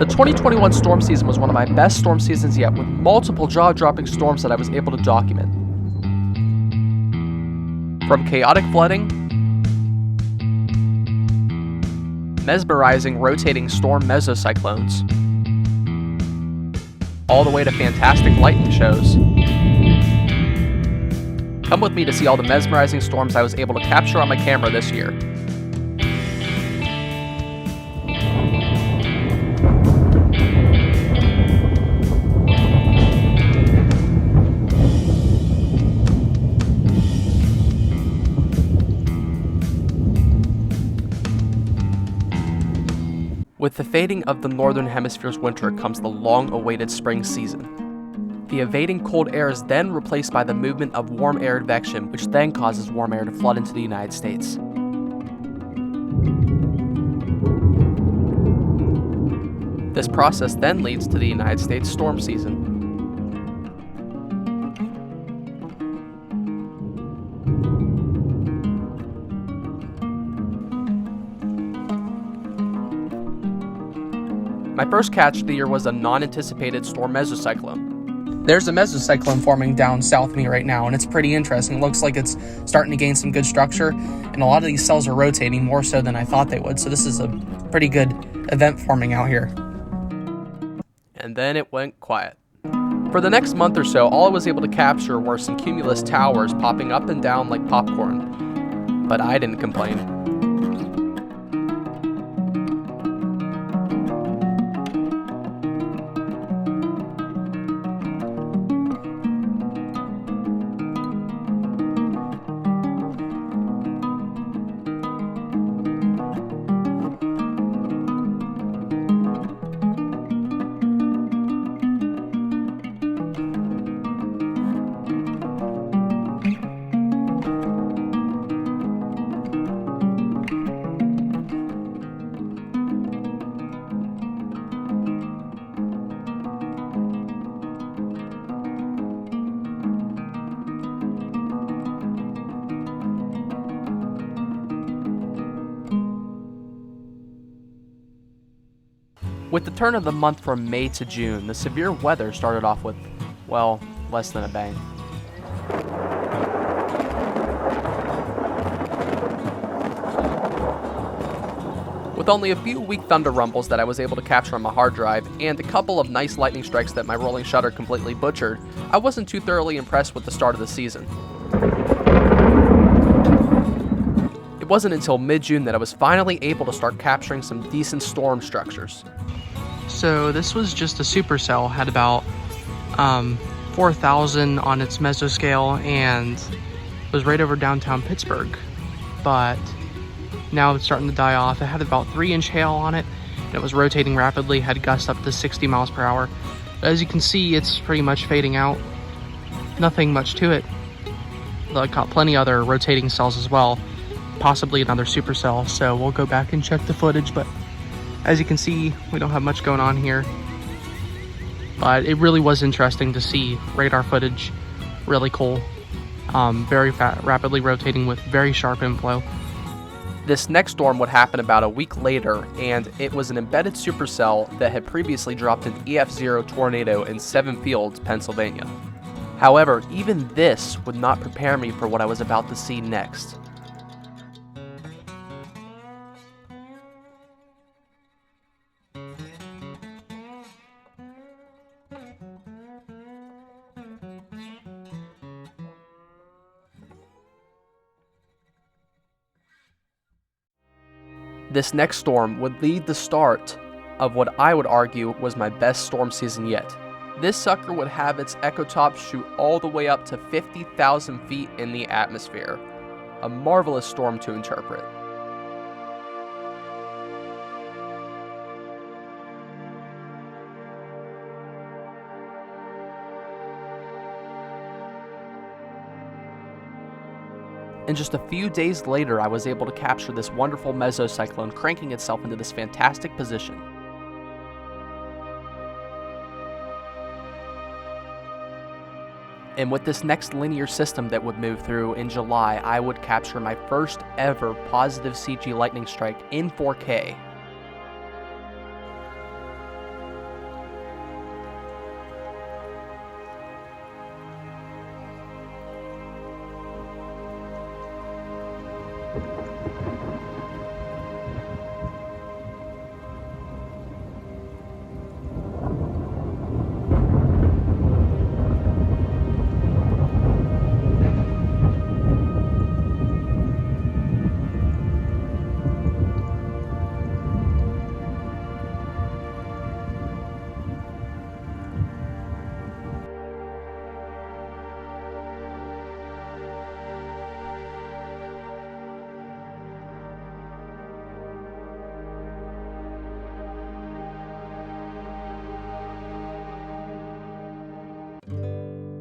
The 2021 storm season was one of my best storm seasons yet, with multiple jaw-dropping storms that I was able to document. From chaotic flooding, mesmerizing rotating storm mesocyclones, all the way to fantastic lightning shows. Come with me to see all the mesmerizing storms I was able to capture on my camera this year. With the fading of the Northern Hemisphere's winter comes the long-awaited spring season. The evading cold air is then replaced by the movement of warm air advection, which then causes warm air to flood into the United States. This process then leads to the United States storm season. My first catch of the year was a non-anticipated storm mesocyclone. There's a mesocyclone forming down south of me right now, and it's pretty interesting. It looks like it's starting to gain some good structure, and a lot of these cells are rotating more so than I thought they would, so this is a pretty good event forming out here. And then it went quiet. For the next month or so, all I was able to capture were some cumulus towers popping up and down like popcorn. But I didn't complain. With the turn of the month from May to June, the severe weather started off with, well, less than a bang. With only a few weak thunder rumbles that I was able to capture on my hard drive, and a couple of nice lightning strikes that my rolling shutter completely butchered, I wasn't too thoroughly impressed with the start of the season. It wasn't until mid-June that I was finally able to start capturing some decent storm structures. So this was just a supercell, had about 4,000 on its mesoscale, and was right over downtown Pittsburgh. But now it's starting to die off. It had about 3-inch hail on it, and it was rotating rapidly, had gusts up to 60 miles per hour. But as you can see, it's pretty much fading out. Nothing much to it. I caught plenty other rotating cells as well, possibly another supercell, so we'll go back and check the footage, but as you can see, we don't have much going on here. But it really was interesting to see radar footage. Really cool. Very rapidly rotating with very sharp inflow. This next storm would happen about a week later, and it was an embedded supercell that had previously dropped an EF0 tornado in Seven Fields, Pennsylvania. However, even this would not prepare me for what I was about to see next. This next storm would lead the start of what I would argue was my best storm season yet. This sucker would have its ecotop shoot all the way up to 50,000 feet in the atmosphere. A marvelous storm to interpret. And just a few days later, I was able to capture this wonderful mesocyclone cranking itself into this fantastic position. And with this next linear system that would move through in July, I would capture my first ever positive CG lightning strike in 4K.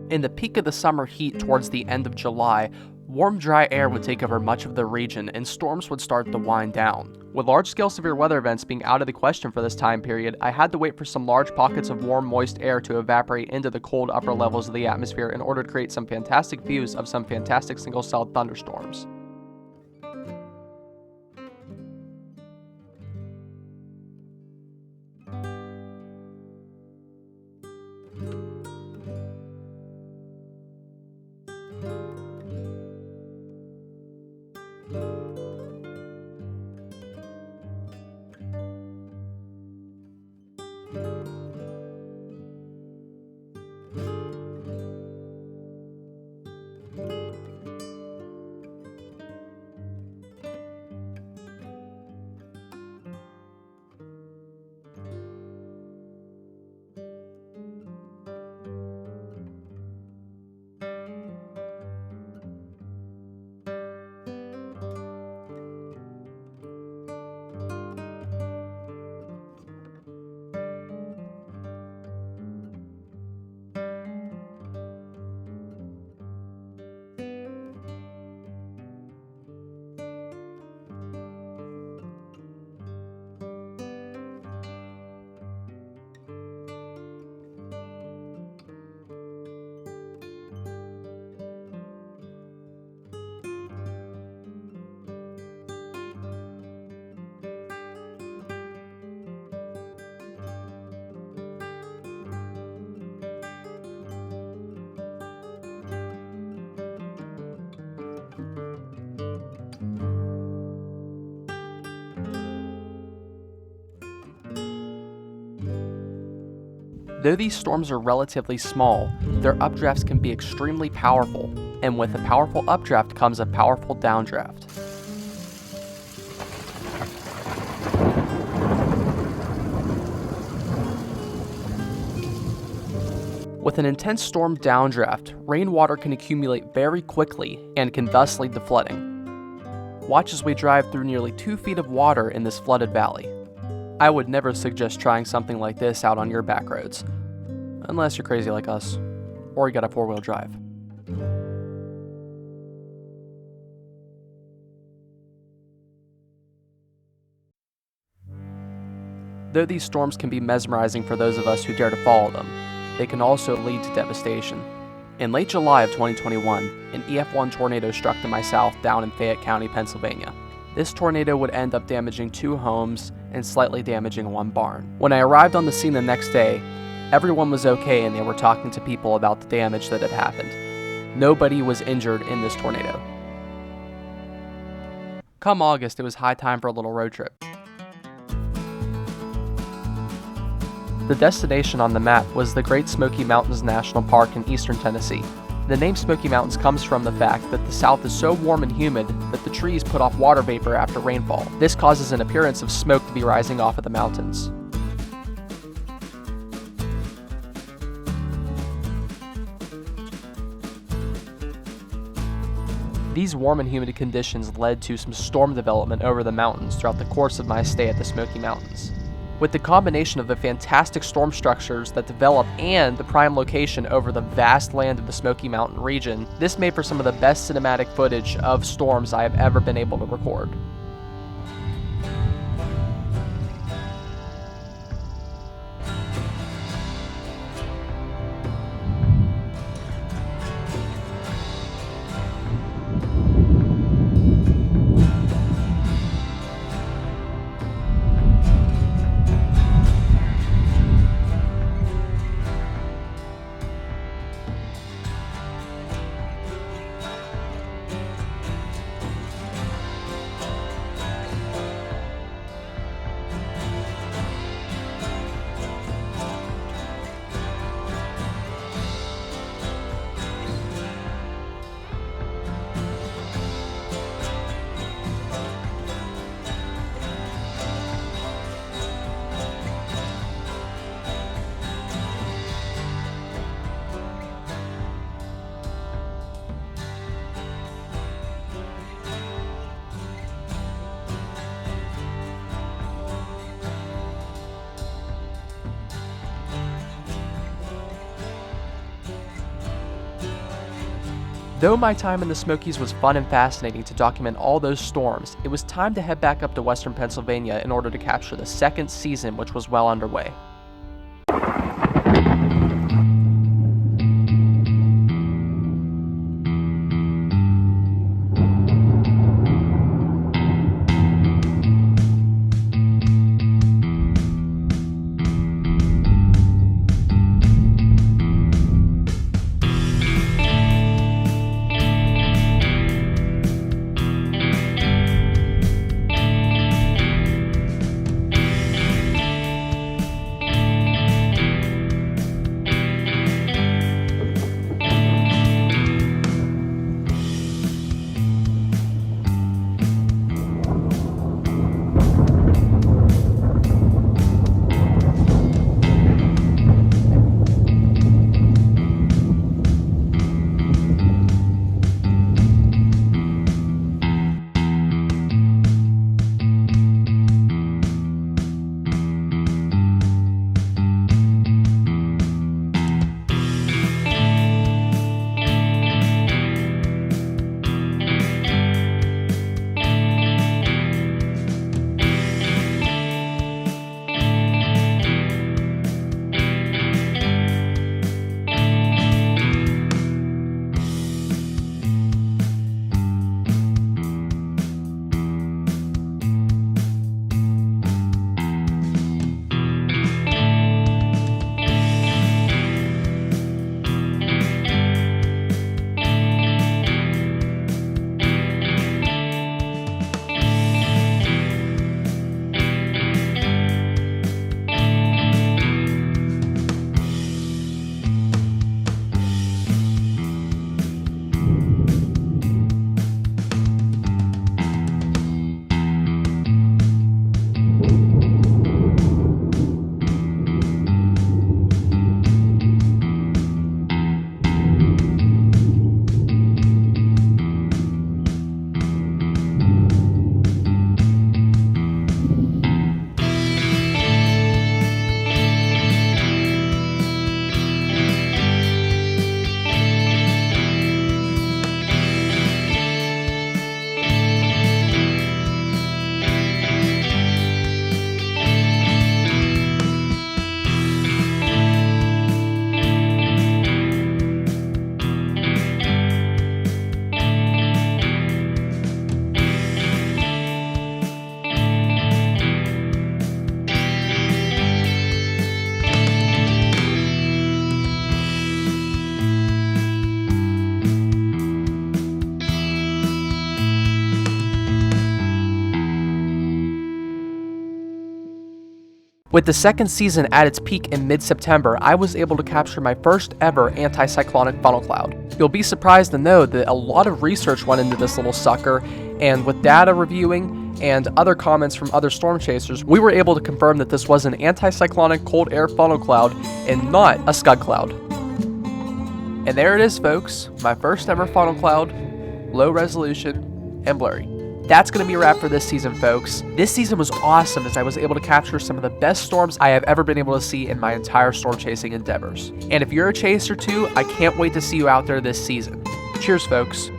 In the peak of the summer heat towards the end of July, warm, dry air would take over much of the region and storms would start to wind down. With large-scale severe weather events being out of the question for this time period, I had to wait for some large pockets of warm, moist air to evaporate into the cold upper levels of the atmosphere in order to create some fantastic views of some fantastic single-cell thunderstorms. Though these storms are relatively small, their updrafts can be extremely powerful, and with a powerful updraft comes a powerful downdraft. With an intense storm downdraft, rainwater can accumulate very quickly and can thus lead to flooding. Watch as we drive through nearly 2 feet of water in this flooded valley. I would never suggest trying something like this out on your back roads, unless you're crazy like us, or you got a 4-wheel drive. Though these storms can be mesmerizing for those of us who dare to follow them, they can also lead to devastation. In late July of 2021, an EF1 tornado struck to my south down in Fayette County, Pennsylvania. This tornado would end up damaging 2 homes and slightly damaging 1 barn. When I arrived on the scene the next day, everyone was okay and they were talking to people about the damage that had happened. Nobody was injured in this tornado. Come August, it was high time for a little road trip. The destination on the map was the Great Smoky Mountains National Park in eastern Tennessee. The name Smoky Mountains comes from the fact that the south is so warm and humid that the trees put off water vapor after rainfall. This causes an appearance of smoke to be rising off of the mountains. These warm and humid conditions led to some storm development over the mountains throughout the course of my stay at the Smoky Mountains. With the combination of the fantastic storm structures that develop and the prime location over the vast land of the Smoky Mountain region, this made for some of the best cinematic footage of storms I have ever been able to record. Though my time in the Smokies was fun and fascinating to document all those storms, it was time to head back up to western Pennsylvania in order to capture the second season, which was well underway. With the second season at its peak in mid-September, I was able to capture my first ever anticyclonic funnel cloud. You'll be surprised to know that a lot of research went into this little sucker, and with data reviewing and other comments from other storm chasers, we were able to confirm that this was an anticyclonic cold air funnel cloud and not a scud cloud. And there it is, folks, my first ever funnel cloud, low resolution and blurry. That's going to be a wrap for this season, folks. This season was awesome as I was able to capture some of the best storms I have ever been able to see in my entire storm chasing endeavors. And if you're a chaser too, I can't wait to see you out there this season. Cheers, folks.